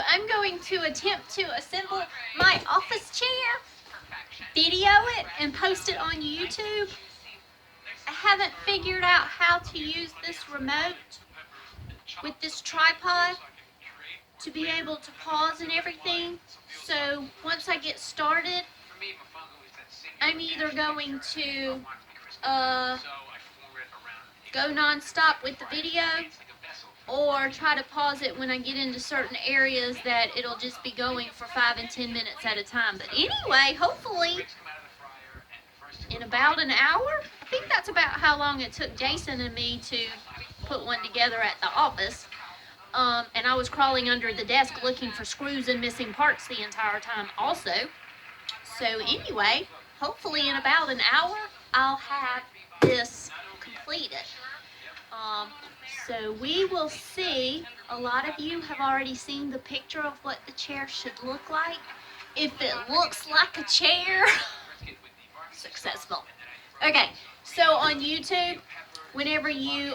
I'm going to attempt to assemble my office chair, video it, and post it on YouTube. I haven't figured out how to use this remote with this tripod to be able to pause and everything. So once I get started, I'm either going to go non-stop with the video or try to pause it when I get into certain areas that it'll just be going for 5 and 10 minutes at a time. But anyway, hopefully in about an hour, I think that's about how long it took Jason and me to put one together at the office. And I was crawling under the desk looking for screws and missing parts the entire time also. So anyway, hopefully in about an hour, I'll have this completed. So we will see. A lot of you have already seen the picture of what the chair should look like. If it looks like a chair, successful. Okay, so on YouTube, whenever you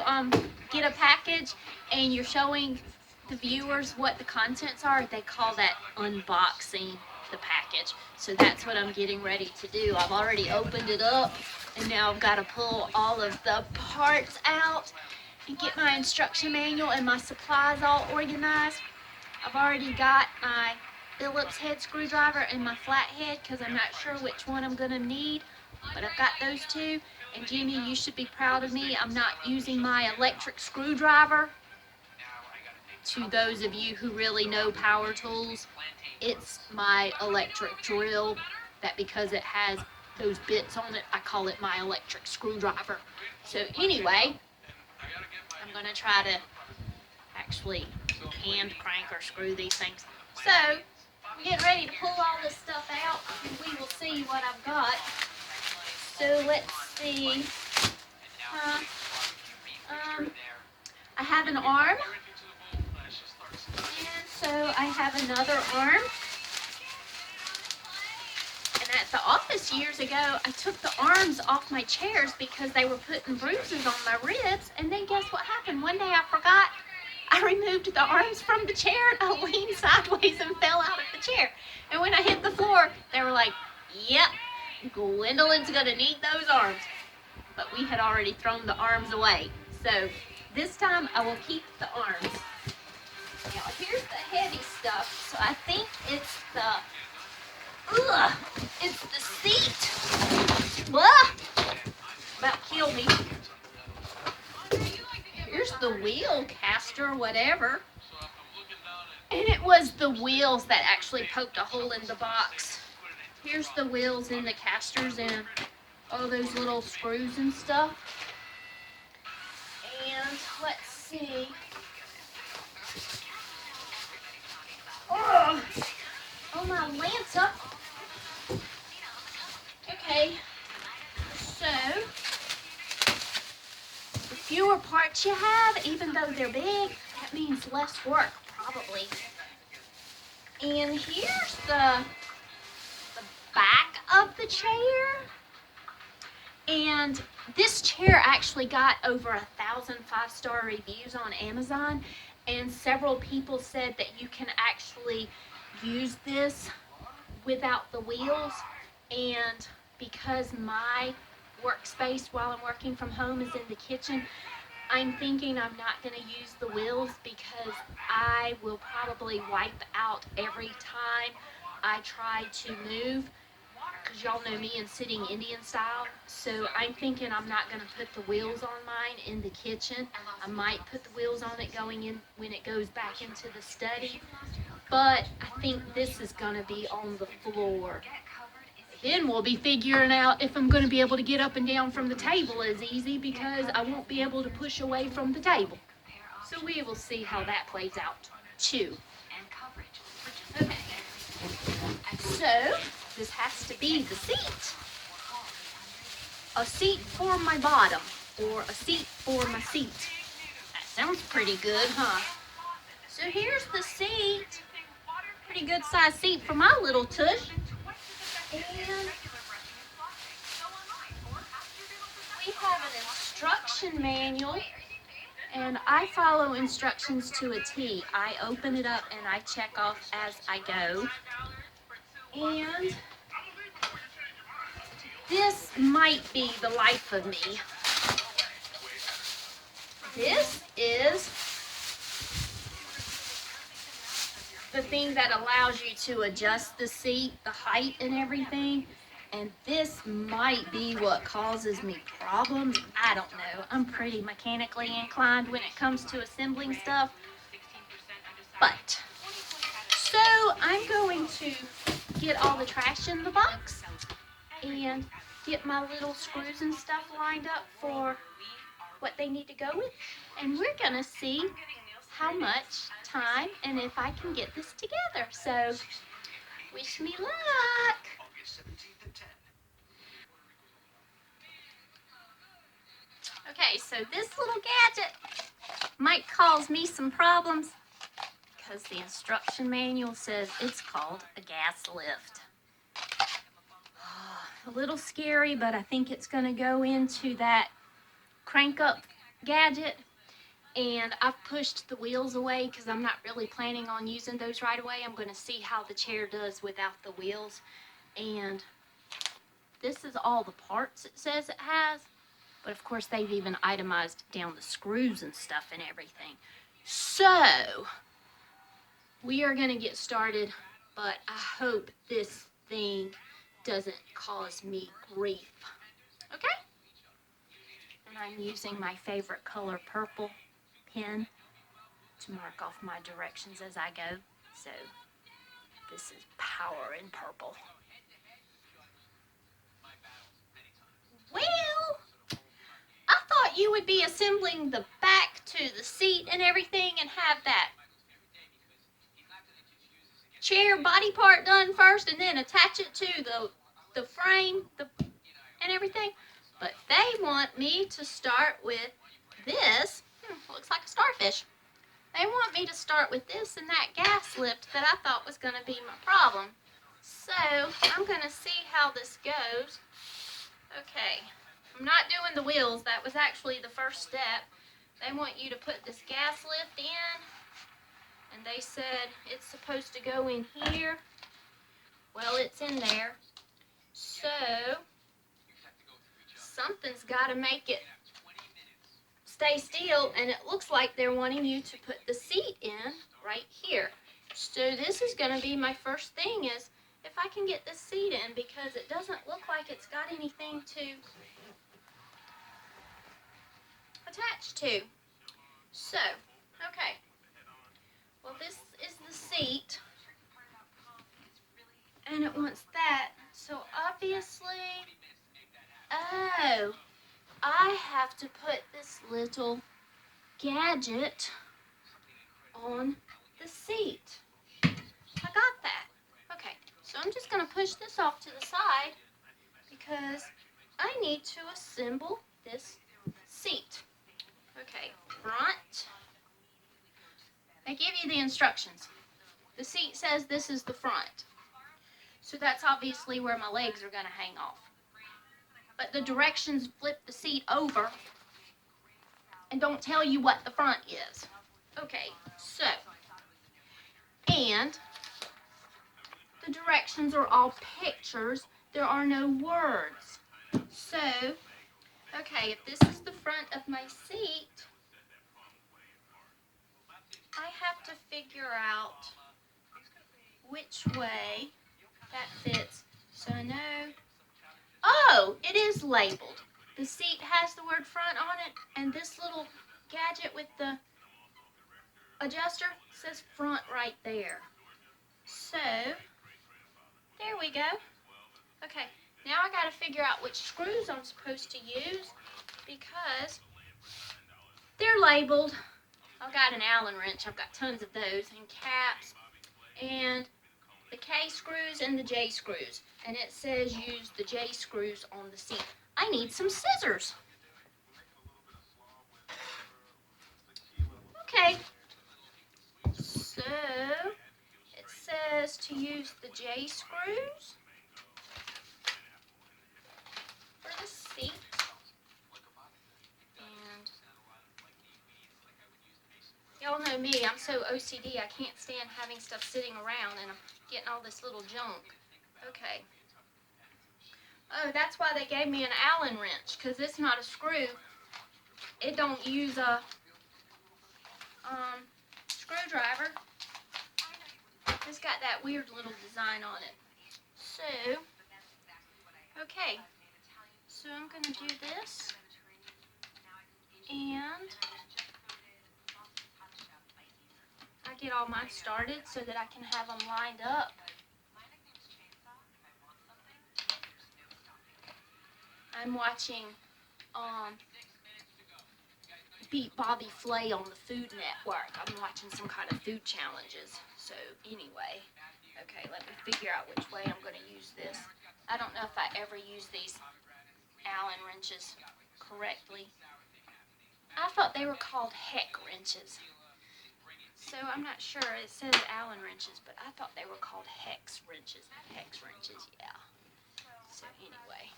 get a package and you're showing the viewers what the contents are, they call that unboxing the package. So that's what I'm getting ready to do. I've already opened it up, and now I've got to pull all of the parts out and get my instruction manual and my supplies all organized. I've already got my Phillips head screwdriver and my flathead because I'm not sure which one I'm going to need, but I've got those two. And Jimmy, you should be proud of me. I'm not using my electric screwdriver. To those of you who really know power tools, it's my electric drill that, because it has those bits on it, I call it my electric screwdriver. So anyway, I'm going to try to actually hand crank or screw these things. So I'm getting ready to pull all this stuff out, and we will see what I've got. So let's see. I have an arm, and so I have another arm. And at the office years ago, I took the arms off my chairs because they were putting bruises on my ribs. And then guess what happened? One day I forgot. I removed the arms from the chair, and I leaned sideways and fell out of the chair. And when I hit the floor, they were like, yep, Gwendolyn's going to need those arms. But we had already thrown the arms away. So this time I will keep the arms. Now here's the heavy stuff. So I think it's it's the seat. About killed me. Here's the wheel caster, whatever. And it was the wheels that actually poked a hole in the box. Here's the wheels and the casters and all those little screws and stuff. And let's see. Oh my Lanta. Okay, so the fewer parts you have, even though they're big, that means less work, probably. And here's the back of the chair. And this chair actually got over 1,000 5-star reviews on Amazon, and several people said that you can actually use this without the wheels. And because my workspace while I'm working from home is in the kitchen, I'm thinking I'm not going to use the wheels because I will probably wipe out every time I try to move, because y'all know me in sitting Indian style. So I'm thinking I'm not going to put the wheels on mine in the kitchen. I might put the wheels on it going in when it goes back into the study, but I think this is going to be on the floor. Then we'll be figuring out if I'm going to be able to get up and down from the table as easy, because I won't be able to push away from the table. So we will see how that plays out too. Okay, so this has to be the seat. A seat for my bottom, or a seat for my seat. That sounds pretty good, huh? So here's the seat. Pretty good size seat for my little tush. And we have an instruction manual, And I follow instructions to a T. I open it up and I check off as I go. And this might be the life of me. This is the thing that allows you to adjust the seat, the height and everything. And this might be what causes me problems. I don't know. I'm pretty mechanically inclined when it comes to assembling stuff. But, so I'm going to get all the trash in the box and get my little screws and stuff lined up for what they need to go with. And we're going to see how much time and if I can get this together. So, wish me luck. Okay, so this little gadget might cause me some problems because the instruction manual says it's called a gas lift. A little scary, but I think it's going to go into that crank up gadget. And I've pushed the wheels away because I'm not really planning on using those right away. I'm going to see how the chair does without the wheels. And this is all the parts it says it has. But of course they've even itemized down the screws and stuff and everything. So, we are going to get started. But I hope this thing doesn't cause me grief. Okay? And I'm using my favorite color, purple pen, to mark off my directions as I go. So this is power in purple. Well, I thought you would be assembling the back to the seat and everything and have that chair body part done first and then attach it to the frame and everything. But they want me to start with this. Looks like a starfish. They want me to start with this and that gas lift that I thought was going to be my problem. So, I'm going to see how this goes. Okay, I'm not doing the wheels. That was actually the first step. They want you to put this gas lift in. And they said it's supposed to go in here. Well, it's in there. So, something's got to make it stay still, and it looks like they're wanting you to put the seat in right here. So this is going to be my first thing, is if I can get this seat in, because it doesn't look like it's got anything to attach to. So, okay. Well, this is the seat, and it wants that. So obviously, oh, I have to put this little gadget on the seat. I got that. Okay, so I'm just going to push this off to the side because I need to assemble this seat. Okay, front. They give you the instructions. The seat says this is the front. So that's obviously where my legs are going to hang off. But the directions flip the seat over and don't tell you what the front is. Okay, so, and the directions are all pictures. There are no words. So, okay, if this is the front of my seat, I have to figure out which way that fits. So I know, oh, it is labeled. The seat has the word front on it, and this little gadget with the adjuster says front right there. So, there we go. Okay, now I gotta figure out which screws I'm supposed to use because they're labeled. I've got an Allen wrench, I've got tons of those, and caps, and the K screws and the J screws. And it says use the J screws on the seat. I need some scissors. Okay, so it says to use the J screws for the seat. And me. I'm so OCD, I can't stand having stuff sitting around, and I'm getting all this little junk. Okay. Oh, that's why they gave me an Allen wrench, because it's not a screw. It don't use a screwdriver. It's got that weird little design on it. So, okay. So I'm going to do this. And I get all mine started so that I can have them lined up. I'm watching Beat Bobby Flay on the Food Network. I'm watching some kind of food challenges. So anyway, okay, let me figure out which way I'm going to use this. I don't know if I ever use these Allen wrenches correctly. I thought they were called heck wrenches. So I'm not sure. It says Allen wrenches, but I thought they were called hex wrenches. Hex wrenches, yeah. So anyway.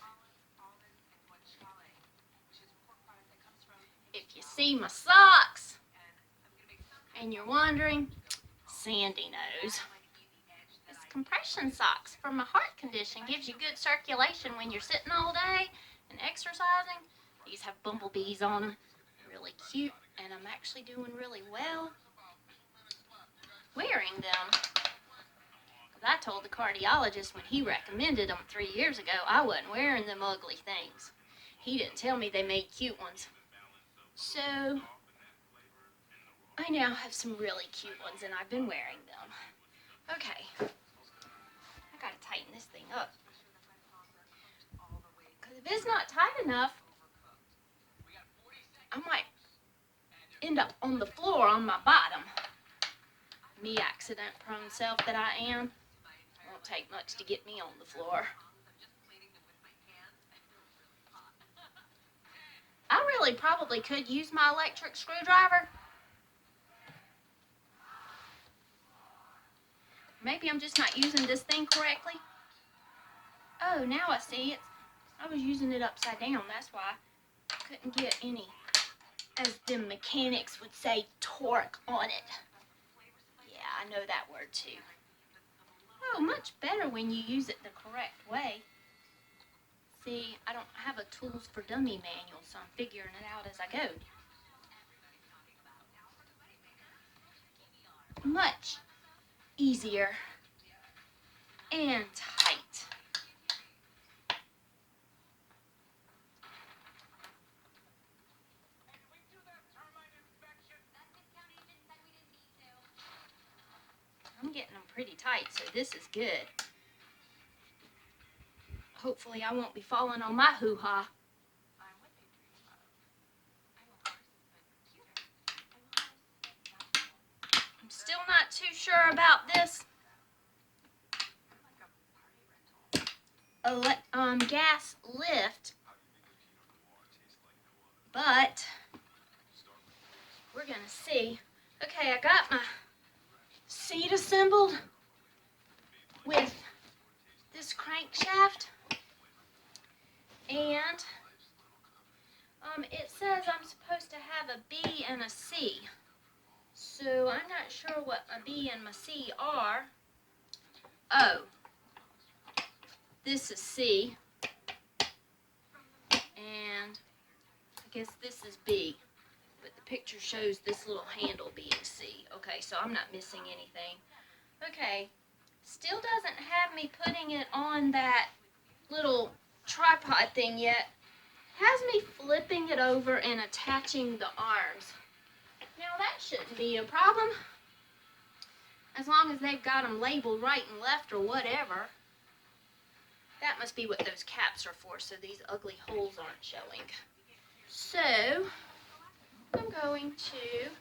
If you see my socks and you're wondering, Sandy knows. It's compression socks for my heart condition. Gives you good circulation when you're sitting all day and exercising. These have bumblebees on them. Really cute, and I'm actually doing really well wearing them. Because I told the cardiologist when he recommended them 3 years ago, I wasn't wearing them ugly things. He didn't tell me they made cute ones. So, I now have some really cute ones, and I've been wearing them. Okay. I gotta tighten this thing up. Because if it's not tight enough, I might end up on the floor on my bottom. Me accident-prone self that I am. Won't take much to get me on the floor. I really probably could use my electric screwdriver. Maybe I'm just not using this thing correctly. Oh, now I see it. I was using it upside down. That's why I couldn't get any, as the mechanics would say, torque on it. Yeah, I know that word too. Oh, much better when you use it the correct way. See, I don't have a Tools for Dummy manual, so I'm figuring it out as I go. Much easier and tight. I'm getting them pretty tight, so this is good. Hopefully I won't be falling on my hoo-ha. I'm still not too sure about this gas lift, but we're gonna see. Okay, I got my seat assembled with this crankshaft, and it says I'm supposed to have a B and a C, so I'm not sure what a B and my C are. Oh, this is C, and I guess this is B, but the picture shows this little handle being C. Okay, so I'm not missing anything. Okay, still doesn't have me putting it on that little tripod thing yet. Has me flipping it over and attaching the arms. Now that shouldn't be a problem, as long as they've got them labeled right and left or whatever. That must be what those caps are for, so these ugly holes aren't showing. So, I'm going to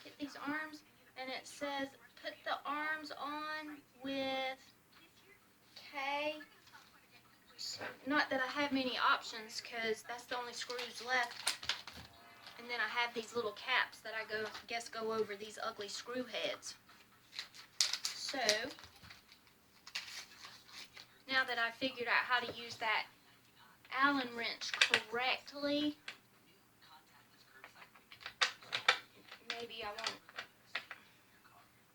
get these arms, and it says put the arms on with K. Not that I have many options, because that's the only screws left. And then I have these little caps that I guess go over these ugly screw heads. So, now that I figured out how to use that Allen wrench correctly, maybe I won't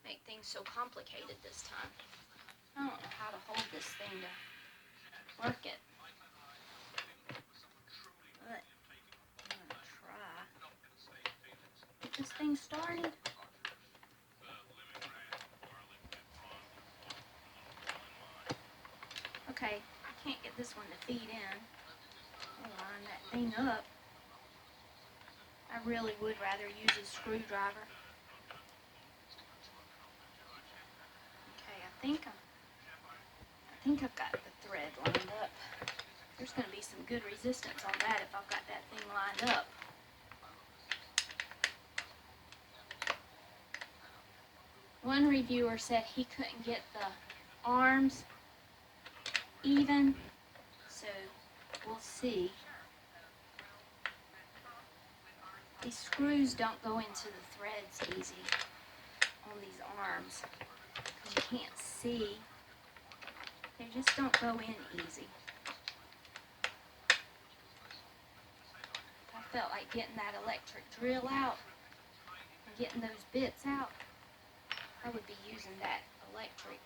make things so complicated this time. I don't know how to hold this thing to work it. But I'm going to try. Get this thing started. Okay, I can't get this one to feed in. I'll line that thing up. I really would rather use a screwdriver. Okay, I think I've got the thread lined up. There's going to be some good resistance on that if I've got that thing lined up. One reviewer said he couldn't get the arms even, so we'll see. These screws don't go into the threads easy on these arms. You can't see. They just don't go in easy. If I felt like getting that electric drill out and getting those bits out, I would be using that electric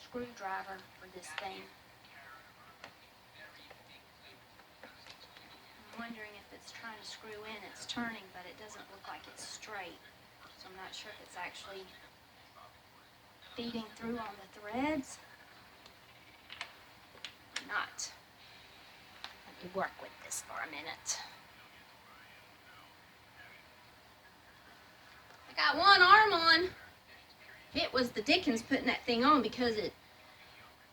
screwdriver for this thing. I'm wondering if it's trying to screw in, it's turning, but it doesn't look like it's straight. So I'm not sure if it's actually feeding through on the threads or not. Let me work with this for a minute. I got one arm on. It was the dickens putting that thing on because it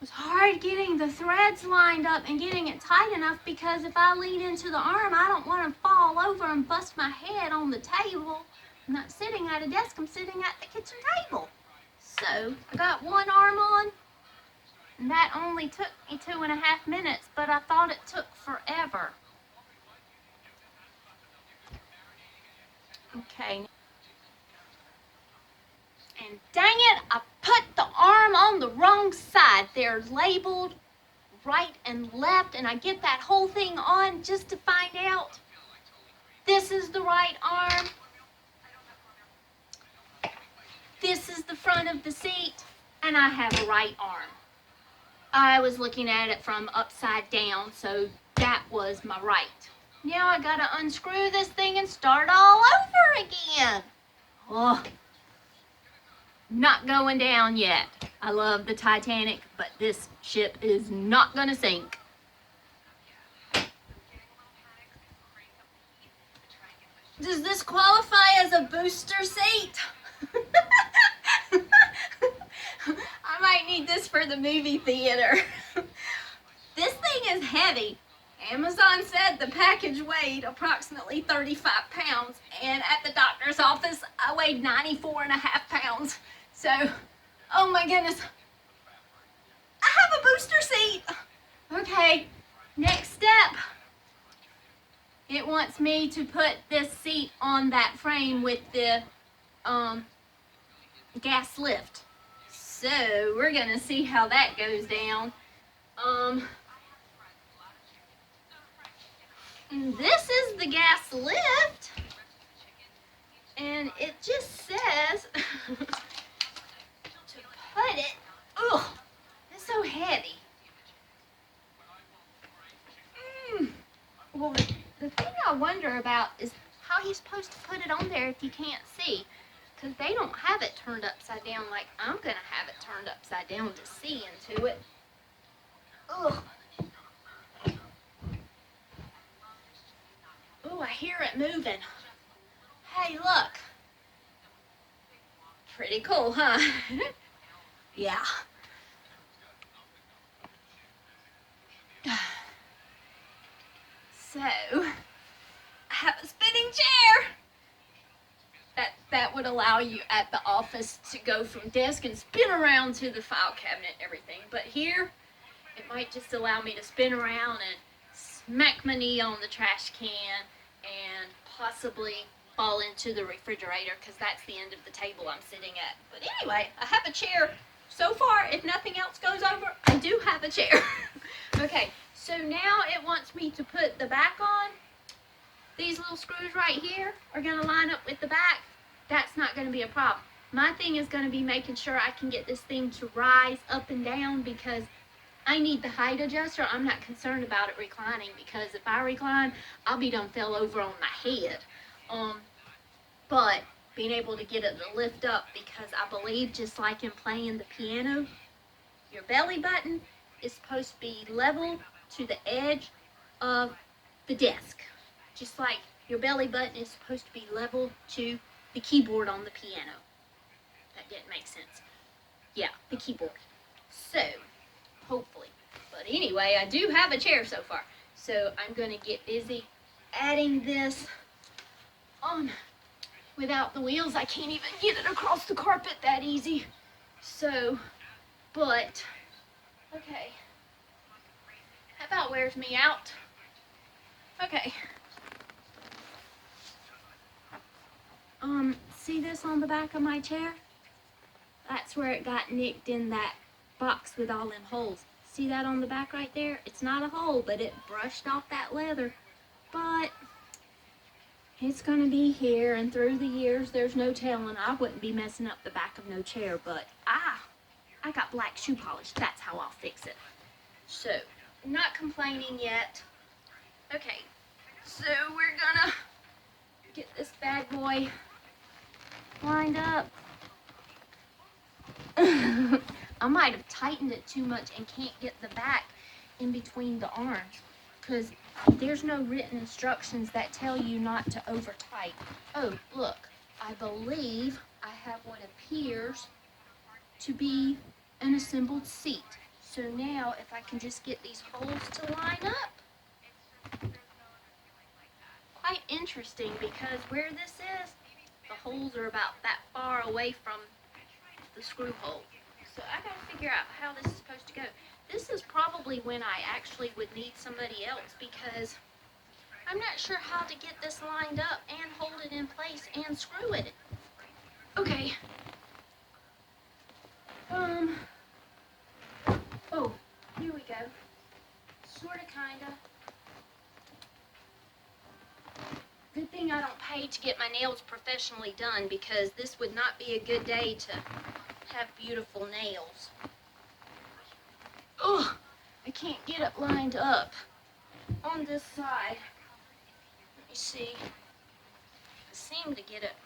was hard getting the threads lined up and getting it tight enough, because if I lean into the arm, I don't want to fall over and bust my head on the table. I'm not sitting at a desk, I'm sitting at the kitchen table. So I got one arm on, and that only took me 2.5 minutes, but I thought it took forever. Okay. And dang it, I put the arm on the wrong side. They're labeled right and left, and I get that whole thing on just to find out this is the right arm. This is the front of the seat, and I have a right arm. I was looking at it from upside down, so that was my right. Now I gotta unscrew this thing and start all over again. Oh. Not going down yet. I love the Titanic, but this ship is not going to sink. Does this qualify as a booster seat? I might need this for the movie theater. This thing is heavy. Amazon said the package weighed approximately 35 pounds, and at the doctor's office, I weighed 94.5 pounds. So, oh my goodness, I have a booster seat. Okay, next step. It wants me to put this seat on that frame with the gas lift. So, we're gonna see how that goes down. This is the gas lift, and it just says put it, ugh, it's so heavy. Well, the thing I wonder about is how he's supposed to put it on there if you can't see, because they don't have it turned upside down like I'm going to have it turned upside down to see into it. Ugh. Oh, I hear it moving. Hey, look. Pretty cool, huh? Yeah. So, I have a spinning chair. That would allow you at the office to go from desk and spin around to the file cabinet and everything. But here, it might just allow me to spin around and smack my knee on the trash can and possibly fall into the refrigerator, because that's the end of the table I'm sitting at. But anyway, I have a chair. So far, if nothing else goes over, I do have a chair. Okay, so now it wants me to put the back on. These these little screws right here are going to line up with the back, that's not going to be a problem. My thing is going to be making sure I can get this thing to rise up and down, because I need the height adjuster. I'm not concerned about it reclining, because if I recline, I'll be done fell over on my head. But being able to get it to lift up, because I believe just like in playing the piano, your belly button is supposed to be level to the edge of the desk. Just like your belly button is supposed to be level to the keyboard on the piano. That didn't make sense. Yeah, the keyboard. So, hopefully. But anyway, I do have a chair so far. So I'm going to get busy adding this on. Without the wheels, I can't even get it across the carpet that easy. So, but, okay. That about wears me out. Okay. See this on the back of my chair? That's where it got nicked in that box with all them holes. See that on the back right there? It's not a hole, but it brushed off that leather. But it's going to be here, and through the years, there's no telling. I wouldn't be messing up the back of no chair, but I got black shoe polish. That's how I'll fix it. So, I'm not complaining yet. Okay, so we're going to get this bad boy lined up. I might have tightened it too much and can't get the back in between the arms, because there's no written instructions that tell you not to over tight. Oh, look, I believe I have what appears to be an assembled seat. So now if I can just get these holes to line up. Quite interesting, because where this is, the holes are about that far away from the screw hole. So I gotta figure out how this is supposed to go. This is probably when I actually would need somebody else, because I'm not sure how to get this lined up and hold it in place and screw it. Okay. Oh, here we go. Sorta, kinda. Good thing I don't pay to get my nails professionally done, because this would not be a good day to have beautiful nails. Ugh, I can't get it lined up on this side. Let me see. I seem to get it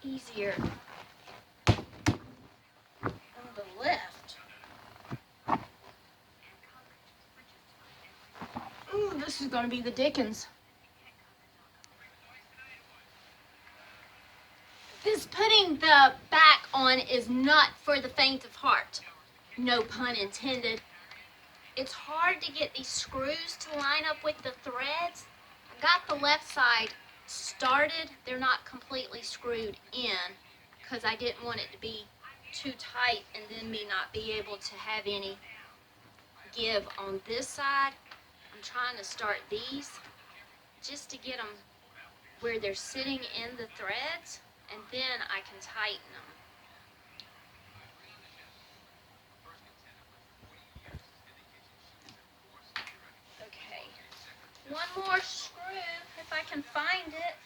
easier on the left. Ooh, this is gonna be the dickens. This putting the back on is not for the faint of heart. No pun intended. It's hard to get these screws to line up with the threads. I got the left side started. They're not completely screwed in, because I didn't want it to be too tight and then me not be able to have any give on this side. I'm trying to start these just to get them where they're sitting in the threads, and then I can tighten them. Okay, one more screw if I can find it.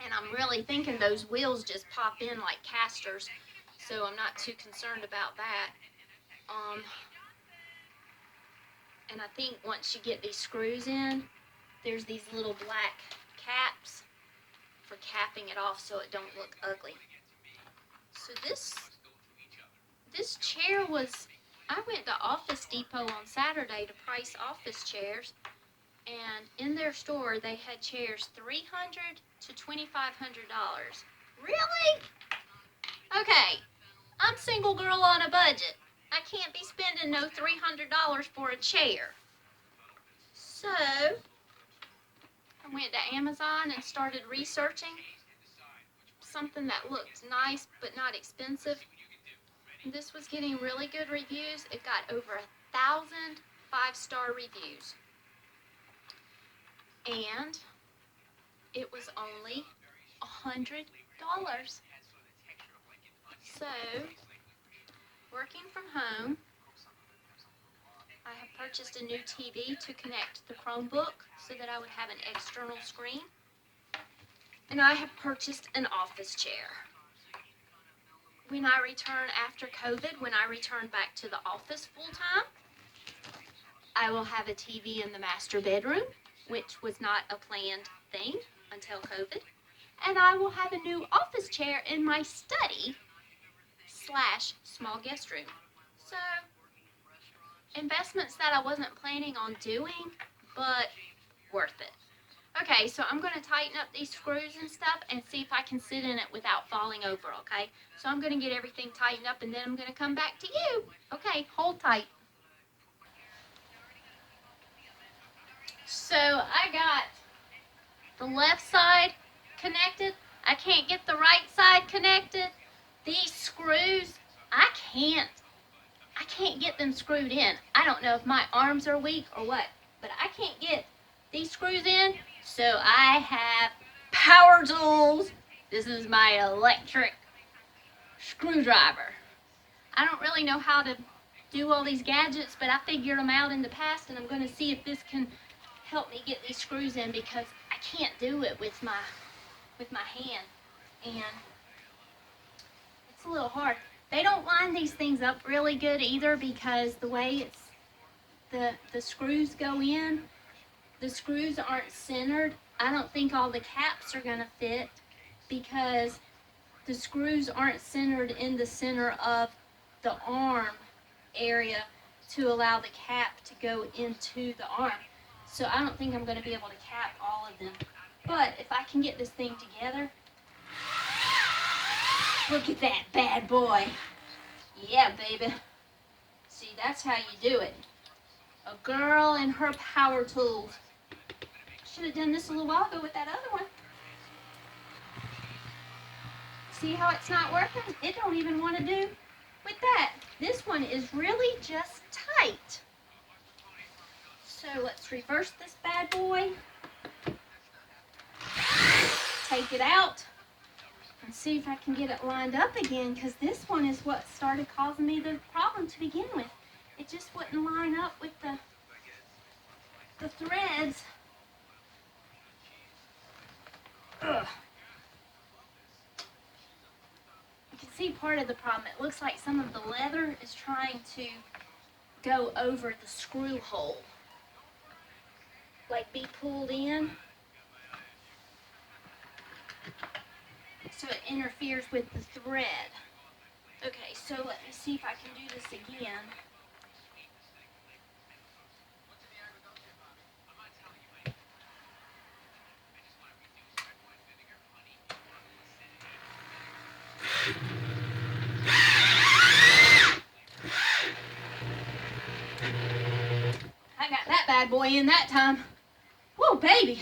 And I'm really thinking those wheels just pop in like casters, so I'm not too concerned about that. And I think once you get these screws in, there's these little black caps for capping it off so it don't look ugly. So this chair was, I went to Office Depot on Saturday to price office chairs, and in their store they had chairs $300 to $2,500. Really? Okay, I'm single girl on a budget. I can't be spending no $300 for a chair. So I went to Amazon and started researching something that looked nice but not expensive. This was getting really good reviews. It got over 1,000 5-star reviews. And it was only $100. So, working from home, I have purchased a new TV to connect the Chromebook so that I would have an external screen. And I have purchased an office chair. When I return after COVID, when I return back to the office full-time, I will have a TV in the master bedroom, which was not a planned thing until COVID. And I will have a new office chair in my study / small guest room. So, investments that I wasn't planning on doing, but worth it. Okay, so I'm going to tighten up these screws and stuff and see if I can sit in it without falling over, okay? So I'm going to get everything tightened up and then I'm going to come back to you. Okay, hold tight. So I got the left side connected. I can't get the right side connected. These screws, I can't get them screwed in. I don't know if my arms are weak or what, but I can't get these screws in. So I have power tools. This is my electric screwdriver. I don't really know how to do all these gadgets, but I figured them out in the past, and I'm going to see if this can help me get these screws in because I can't do it with my hand, and it's a little hard. They don't line these things up really good either because the way the screws go in, the screws aren't centered. I don't think all the caps are going to fit because the screws aren't centered in the center of the arm area to allow the cap to go into the arm. So I don't think I'm going to be able to cap all of them. But if I can get this thing together, look at that bad boy. Yeah, baby. See, that's how you do it. A girl and her power tools. Should have done this a little while ago with that other one. See how it's not working? It don't even want to do with that. This one is really just tight. So let's reverse this bad boy. Take it out and see if I can get it lined up again, because this one is what started causing me the problem to begin with. It just wouldn't line up with the threads. Ugh. You can see part of the problem. It looks like some of the leather is trying to go over the screw hole, like be pulled in. So it interferes with the thread. Okay, so let me see if I can do this again. I got that bad boy in that time. Whoa, baby.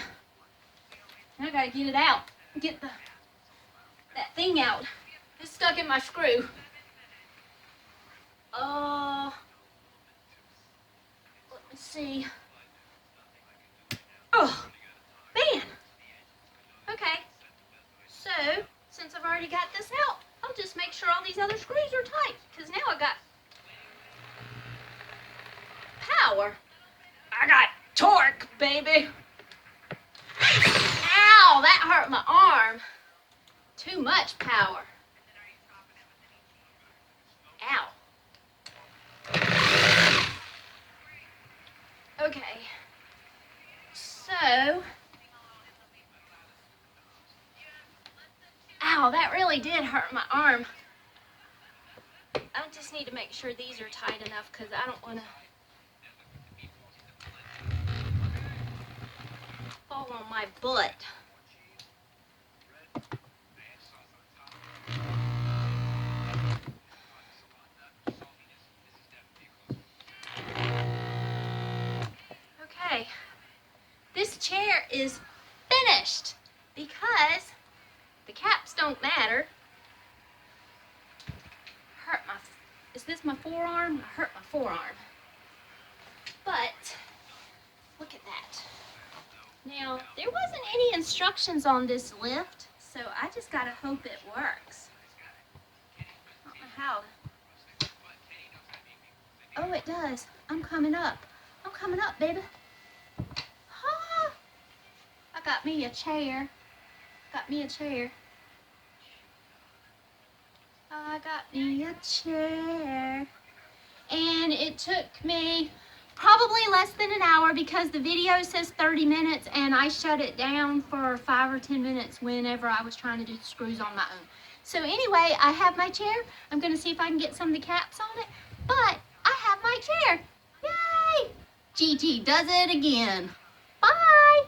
I gotta get it out. Get that thing out. It's stuck in my screw. Let me see. Oh, man. Okay. So, since I've already got this out, I'll just make sure all these other screws are tight, because now I got power. I got torque, baby. Ow, that hurt my arm. Too much power. Ow. Okay. So, ow, that really did hurt my arm. I just need to make sure these are tight enough because I don't want to fall on my butt. Okay, this chair is finished because the caps don't matter. Is this my forearm? I hurt my forearm. But, look at that. Now, there wasn't any instructions on this lift, so I just gotta hope it works. I don't know how. Oh, it does. I'm coming up. coming up, baby. Ah, I got me a chair. Got me a chair. I got me a chair. And it took me probably less than an hour because the video says 30 minutes and I shut it down for 5 or 10 minutes whenever I was trying to do the screws on my own. So anyway, I have my chair. I'm going to see if I can get some of the caps on it. But I have my chair. Yay! Gigi does it again. Bye!